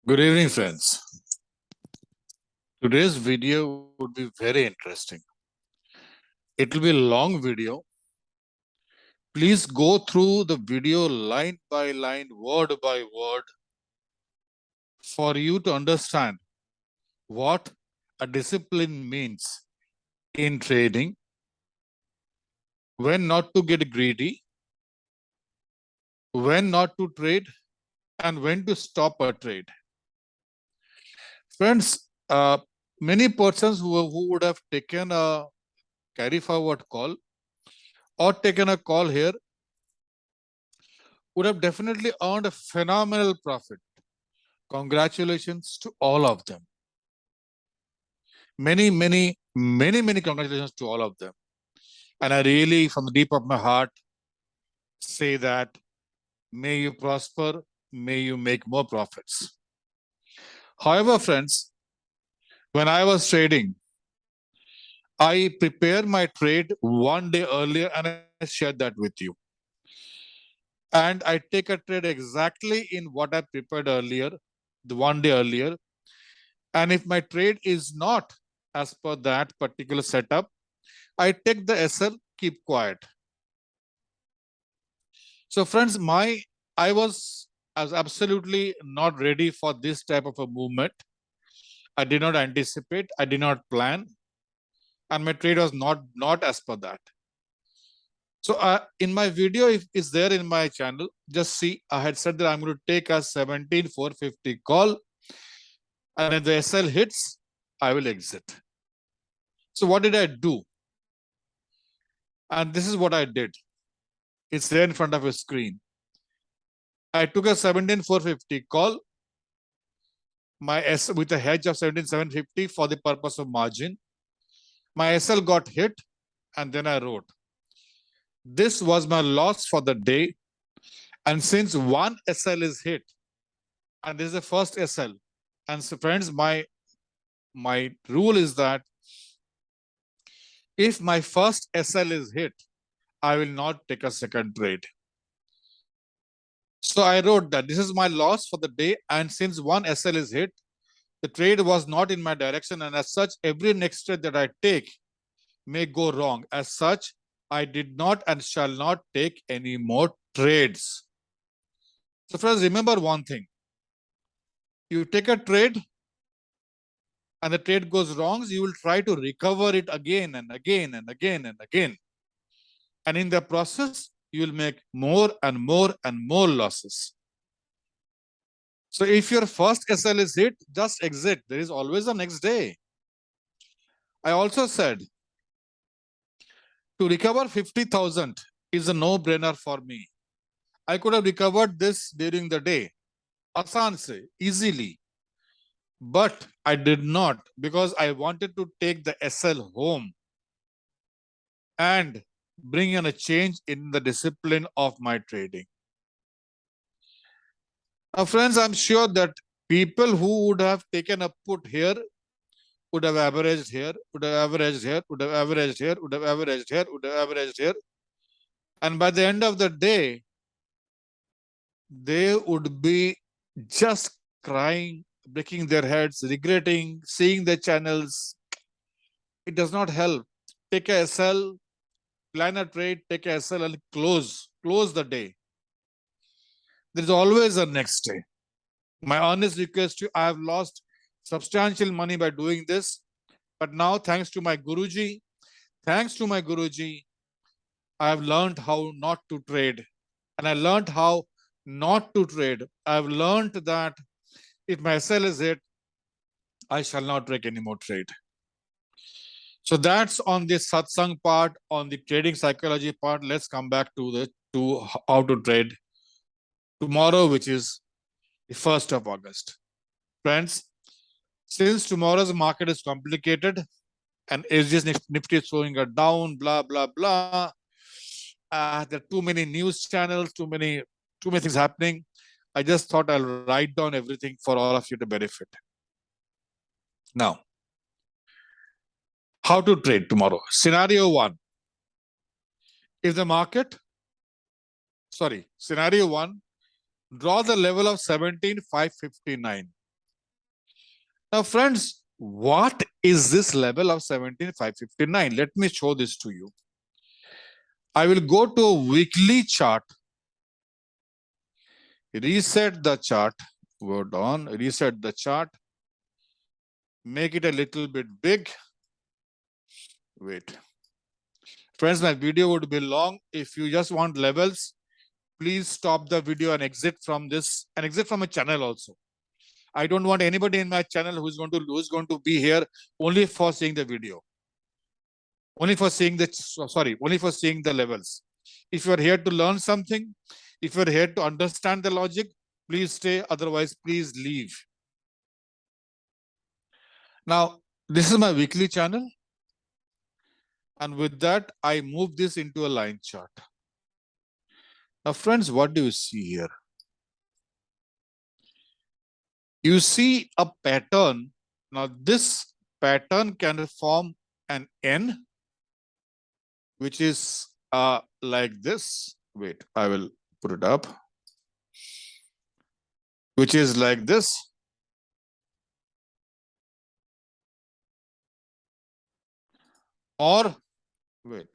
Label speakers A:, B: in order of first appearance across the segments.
A: Good evening, friends. Today's video would be very interesting. It will be a long video. Please go through the video line by line, word by word, for you to understand what a discipline means in trading, when not to get greedy, when not to trade, and when to stop a trade. Friends, many persons who would have taken a carry forward call or taken a call here would have definitely earned a phenomenal profit. Congratulations to all of them. Many congratulations to all of them. And I really, from the deep of my heart, say that may you prosper, may you make more profits. However, friends, when I was trading, I prepared my trade one day earlier and I shared that with you. And I take a trade exactly in what I prepared earlier, the one day earlier. And if my trade is not as per that particular setup, I take the SL, keep quiet. So friends, I was absolutely not ready for this type of a movement. I did not anticipate, I did not plan, and my trade was not as per that. So in my video, if it's there in my channel, just see, I had said that I'm going to take a 17,450 call, and if the SL hits, I will exit. So what did I do? And this is what I did. It's there in front of your screen. I took a 17,450 call, my S with a hedge of 17,750 for the purpose of margin. My SL got hit, and then I wrote. This was my loss for the day. And since one SL is hit, and this is the first SL, and so friends, my rule is that if my first SL is hit, I will not take a second trade. So I wrote that this is my loss for the day, and since one SL is hit, the trade was not in my direction, and as such, every next trade that I take may go wrong. As such, I did not and shall not take any more trades. So friends, remember one thing. You take a trade and the trade goes wrong, you will try to recover it again and again and again and again. And in the process, you will make more and more and more losses. So if your first SL is hit, just exit. There is always a next day. I also said, to recover 50,000 is a no-brainer for me. I could have recovered this during the day, aasan se, easily. But I did not because I wanted to take the SL home and bring in a change in the discipline of my trading. Now, friends, I'm sure that people who would have taken a put here would have averaged here, would have averaged here, would have averaged here, would have averaged here, would have averaged here. And by the end of the day, they would be just crying, breaking their heads, regretting, seeing the channels. It does not help. Take a SL, plan a trade, take a SL and close the day. There is always a next day. My honest request to you, I have lost substantial money by doing this. But now, thanks to my Guruji, I have learned how not to trade. And I learned how not to trade. I've learned that if my SL is hit, I shall not take any more trade. So that's on the satsang part, on the trading psychology part. Let's come back to how to trade tomorrow, which is the 1st of August. Friends, since tomorrow's market is complicated and SGS Nifty is showing a down, blah, blah, blah. There are too many news channels, too many things happening. I just thought I'll write down everything for all of you to benefit. Now, how to trade tomorrow. Scenario 1. If the market, scenario 1, draw the level of 17,559. Now, friends, what is this level of 17,559? Let me show this to you. I will go to a weekly chart, reset the chart, word on, reset the chart, make it a little bit big. Wait. Friends, my video would be long. If you just want levels, please stop the video and exit from this and exit from a channel also. I don't want anybody in my channel who's going to be here only for seeing the video. Only for seeing the levels. If you are here to learn something, if you are here to understand the logic, please stay. Otherwise, please leave. Now, this is my weekly channel. And with that, I move this into a line chart. Now, friends, what do you see here? You see a pattern. Now, this pattern can form an N, which is like this. Wait, I will put it up. Which is like this. Or, wait.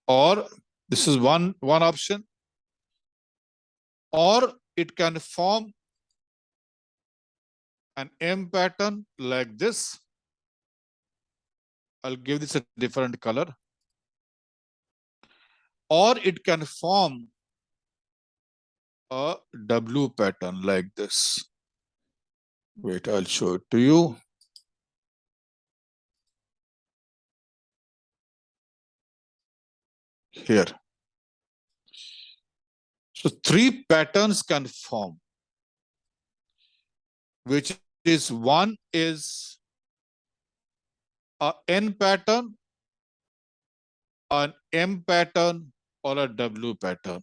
A: Or this is one option. Or it can form an M pattern like this. I'll give this a different color. Or it can form a W pattern like this. Wait, I'll show it to you. Here. So three patterns can form, which is one is a N pattern, an M pattern, or a W pattern.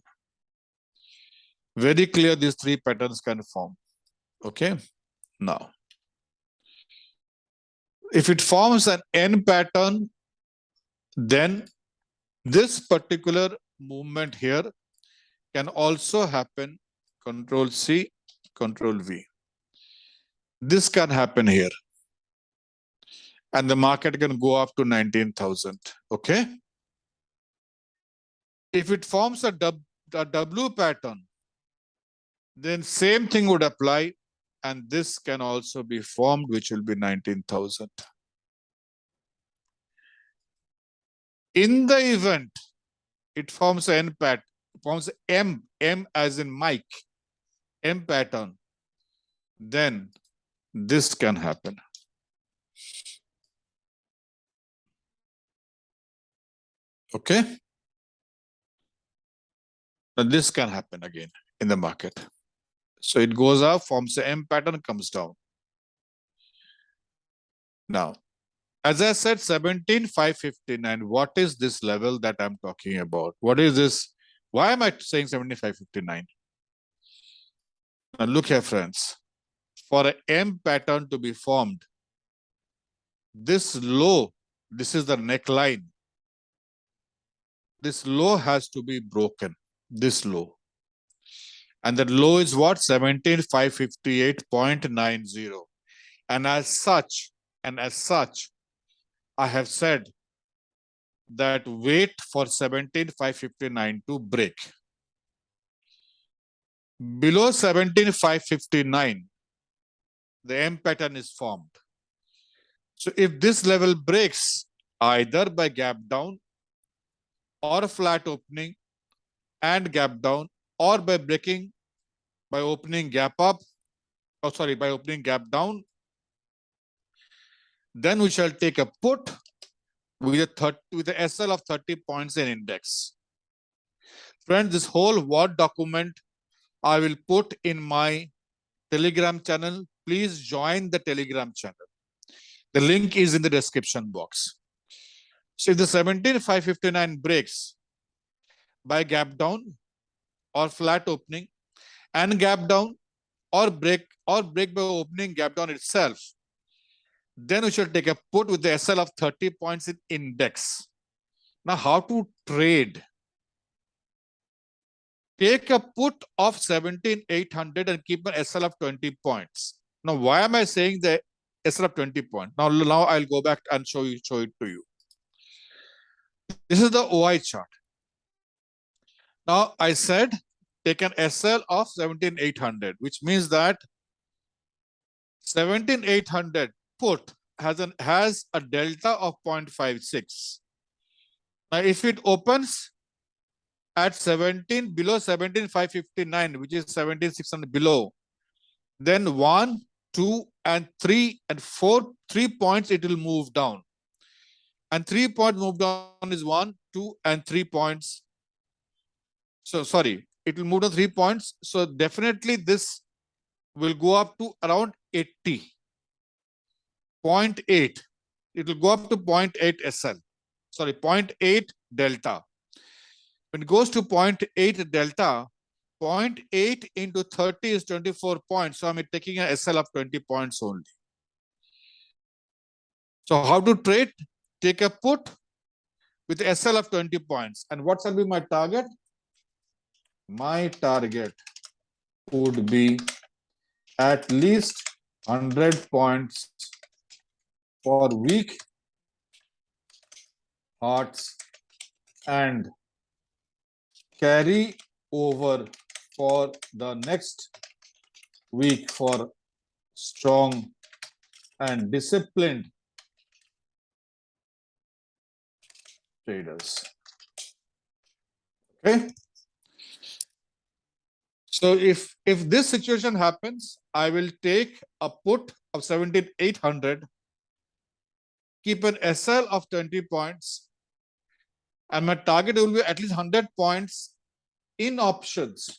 A: Very clear, these three patterns can form. Okay. Now, if it forms an N pattern, then this particular movement here can also happen. Control C, Control V. This can happen here. And the market can go up to 19,000. Okay. If it forms a W pattern, then same thing would apply. And this can also be formed, which will be 19,000. In the event it forms an N pattern, forms M as in Mike, M pattern, then this can happen. Okay. Now this can happen again in the market. So it goes up, forms the M pattern, comes down. Now, as I said, 17,559. What is this level that I'm talking about? What is this? Why am I saying 17,559? Now look here, friends. For an M pattern to be formed, this low, this is the neckline. This low has to be broken. This low. And that low is what? 17,558.90. And as such, I have said that wait for 17,559 to break. Below 17,559, the M pattern is formed. So if this level breaks, either by gap down or flat opening and gap down, or by breaking, by opening gap up, by opening gap down, then we shall take a put with a SL of 30 points in index. Friends, this whole Word document I will put in my Telegram channel. Please join the Telegram channel. The link is in the description box. So if the 17,559 breaks by gap down or flat opening and gap down or break by opening gap down itself, then we shall take a put with the SL of 30 points in index. Now, how to trade? Take a put of 17,800 and keep an SL of 20 points. Now, why am I saying the SL of 20 points? Now I'll go back and show it to you. This is the OI chart. Now I said take an SL of 17,800, which means that 17,800 put has a delta of 0.56. Now, if it opens at 17 below 17,559, which is 17,600 below, then 1, 2, and 3 and 4, 3 points it will move down. And 3 points move down is 1, 2, and 3 points. So sorry, it will move to 3 points. So definitely this will go up to around 80. 0.8. It will go up to 0.8 SL. Sorry, 0.8 delta. When it goes to 0.8 delta, 0.8 into 30 is 24 points. So I'm taking an SL of 20 points only. So how to trade? Take a put with SL of 20 points. And what shall be my target? My target would be at least 100 points for weak hearts and carry over for the next week for strong and disciplined traders. Okay. So if this situation happens, I will take a put of 17,800, keep an SL of 20 points, and my target will be at least 100 points in options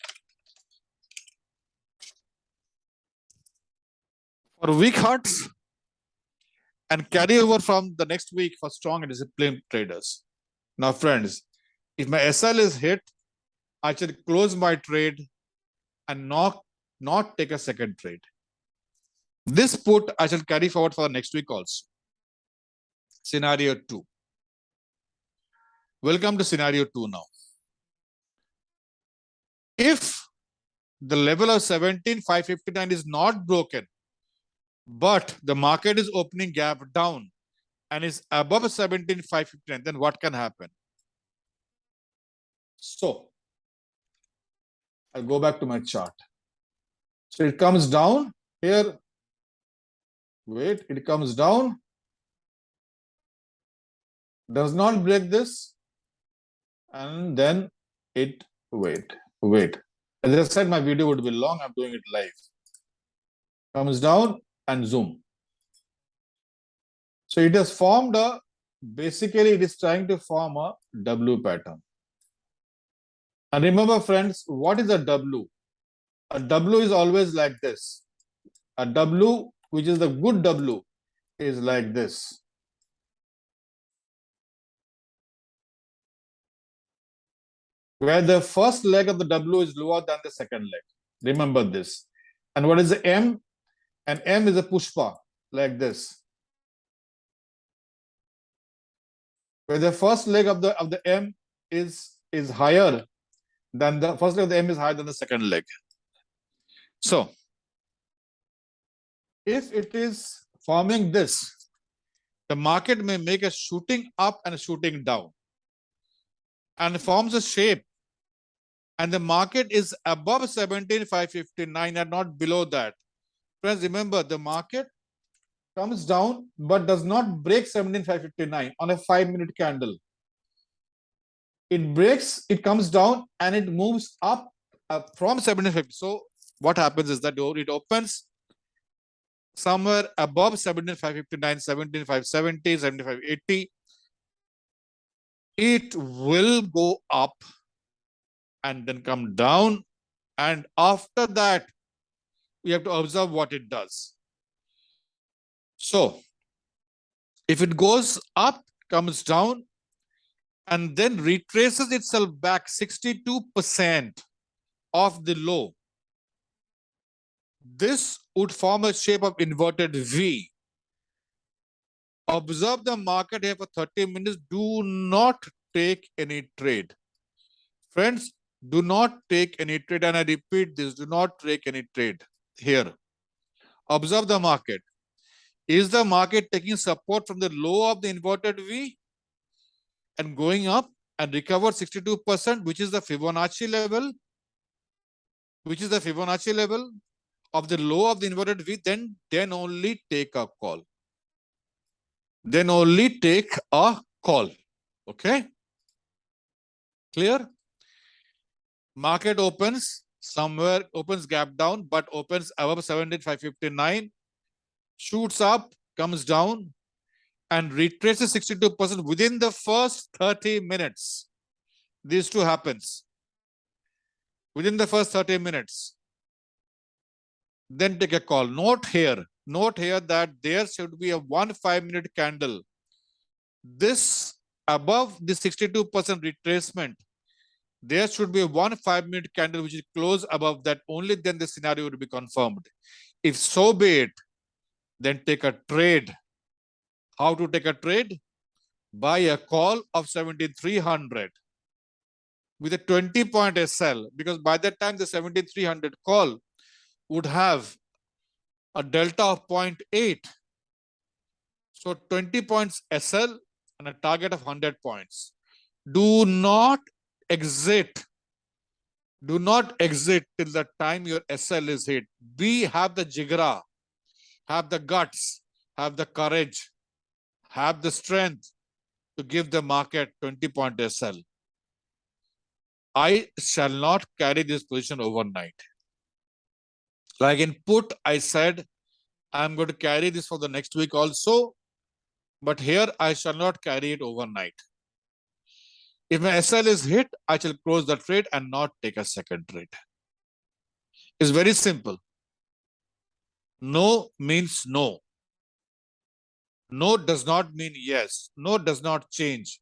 A: for weak hearts and carry over from the next week for strong and disciplined traders. Now, friends, if my SL is hit, I should close my trade and not take a second trade. This put I shall carry forward for the next week also. Scenario 2. Welcome to scenario 2 now. If the level of 17,559 is not broken, but the market is opening gap down and is above 17,559, then what can happen? So I'll go back to my chart. So it comes down here. Wait, it comes down. Does not break this. And then it, wait. As I said, my video would be long. I'm doing it live. Comes down and zoom. So it has formed basically it is trying to form a W pattern. And remember, friends, what is a W? A W is always like this. A W, which is the good W, is like this. Where the first leg of the W is lower than the second leg. Remember this. And what is the M? And M is a pushpa, like this. Where the first leg of the M is higher than the first leg of the M is higher than the second leg. So if it is forming this, the market may make a shooting up and a shooting down and forms a shape. And the market is above 17,559 and not below that. Friends, remember the market comes down but does not break 17,559 on a 5-minute candle. It breaks, it comes down and it moves up from 17,550. So what happens is that it opens somewhere above 17,559, 17,570, 17,580. It will go up and then come down. And after that, we have to observe what it does. So if it goes up, comes down, and then retraces itself back 62% of the low, this would form a shape of inverted V. Observe the market here for 30 minutes. Do not take any trade. Friends, do not take any trade. And I repeat this, do not take any trade here. Observe the market. Is the market taking support from the low of the inverted V and going up and recover 62%, which is the Fibonacci level? Which is the Fibonacci level of the low of the inverted V? Then only take a call. Then only take a call. Okay? Clear? Market opens somewhere, opens gap down, but opens above 17,559, shoots up, comes down, and retraces 62% within the first 30 minutes. These two happens within the first 30 minutes. Then take a call. Note here that there should be a 1 5-minute candle. This above the 62% retracement, there should be a 1 5-minute candle which is close above that. Only then the scenario would be confirmed. If so be it, then take a trade. How to take a trade? Buy a call of 17,300 with a 20-point SL, because by that time the 17,300 call would have a delta of 0.8. So 20 points SL and a target of 100 points. Do not exit. Do not exit till the time your SL is hit. Have the jigra, have the guts, have the courage, have the strength to give the market 20-point SL. I shall not carry this position overnight. Like in put, I said, I'm going to carry this for the next week also. But here, I shall not carry it overnight. If my SL is hit, I shall close the trade and not take a second trade. It's very simple. No means no. No does not mean yes. No does not change.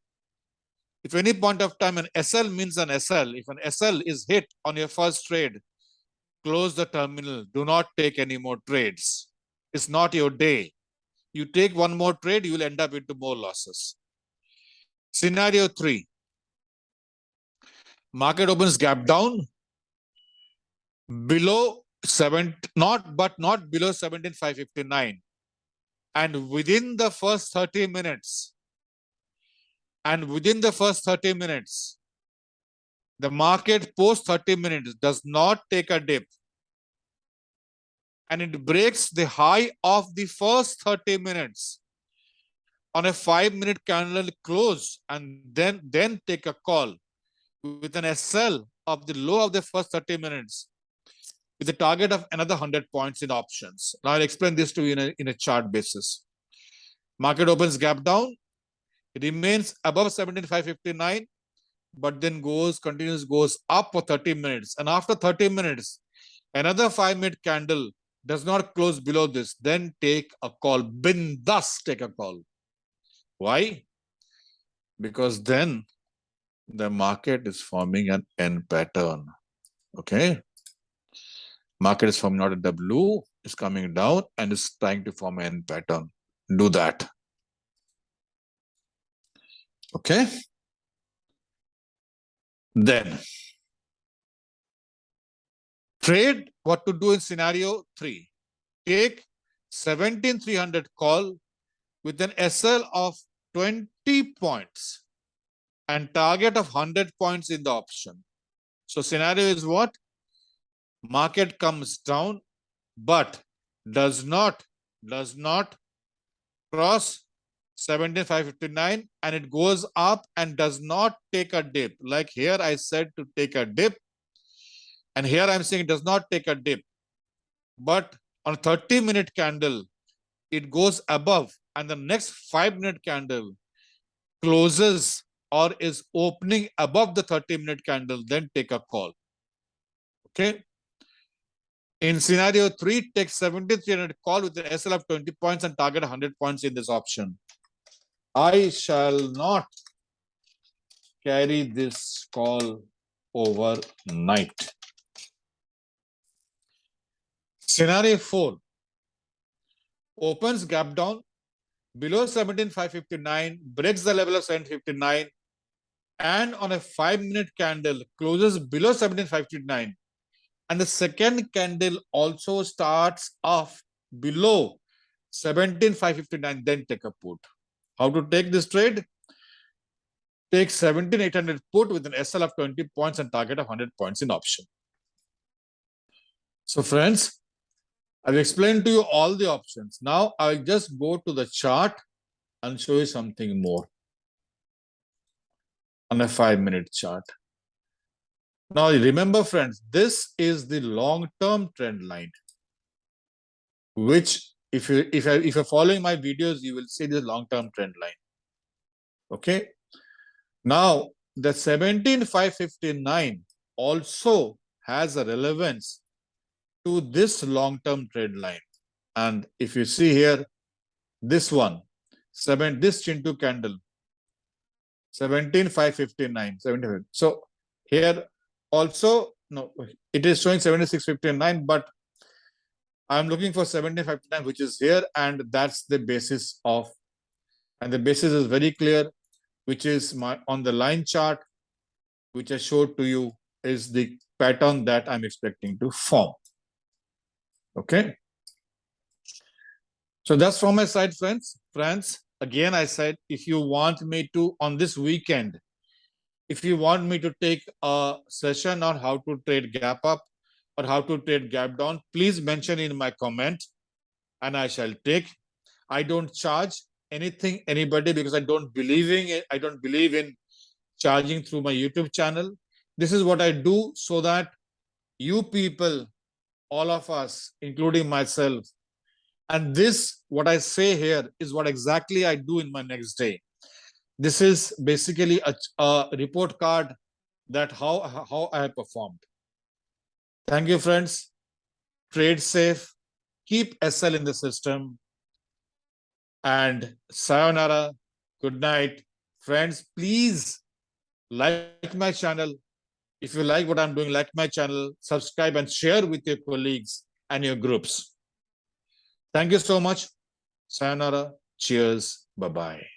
A: If any point of time an SL means an SL, if an SL is hit on your first trade, close the terminal. Do not take any more trades. It's not your day. You take one more trade, you will end up into more losses. Scenario 3. Market opens gap down below not below 17,559. And within the first 30 minutes, the market post 30 minutes does not take a dip. And it breaks the high of the first 30 minutes on a 5-minute candle close, and then take a call with an SL of the low of the first 30 minutes with a target of another 100 points in options. Now I'll explain this to you in a chart basis. Market opens gap down, it remains above 17,559, but then goes up for 30 minutes. And after 30 minutes, another 5-minute candle does not close below this. Then take a call. Bindas take a call. Why? Because then the market is forming an N pattern. Okay? Market is forming not a W, is coming down and is trying to form an N pattern. Do that. Okay? Then, trade what to do in scenario 3. Take 17,300 call with an SL of 20 points and target of 100 points in the option. So scenario is what? Market comes down, but does not cross 17,559, and it goes up and does not take a dip. Like here I said to take a dip, and here I'm saying it does not take a dip. But on a 30-minute candle, it goes above, and the next 5-minute candle closes or is opening above the 30-minute candle, then take a call. Okay? In scenario 3, take 17,300 call with an SL of 20 points and target 100 points in this option. I shall not carry this call overnight. Scenario 4. Opens gap down below 17,559, breaks the level of 1759, and on a 5-minute candle closes below 17,559. And the second candle also starts off below 17,559, then take a put. How to take this trade? Take 17,800 put with an SL of 20 points and target of 100 points in option. So friends, I've explained to you all the options. Now I'll just go to the chart and show you something more on a 5-minute chart. Now remember friends, this is the long-term trend line, which if you're following my videos, you will see this long-term trend line. Okay. Now the 17,559 also has a relevance to this long-term trend line. And if you see here, this one, this Chintu candle, 17,559, 75. So here also, no, it is showing 76.59, but I'm looking for 75.9, which is here, and that's the basis of, and the basis is very clear, which is on the line chart, which I showed to you, is the pattern that I'm expecting to form. Okay. So that's from my side, friends. Friends, again, I said, if you want me to, on this weekend, if you want me to take a session on how to trade gap up or how to trade gap down, please mention in my comment and I shall take. I don't charge anything, anybody, because I don't believe in it. I don't believe in charging through my YouTube channel. This is what I do so that you people, all of us, including myself, and this, what I say here, is what exactly I do in my next day. This is basically a report card that how I have performed. Thank you, friends. Trade safe. Keep SL in the system. And sayonara. Good night. Friends, please like my channel. If you like what I'm doing, like my channel, subscribe and share with your colleagues and your groups. Thank you so much. Sayonara. Cheers. Bye-bye.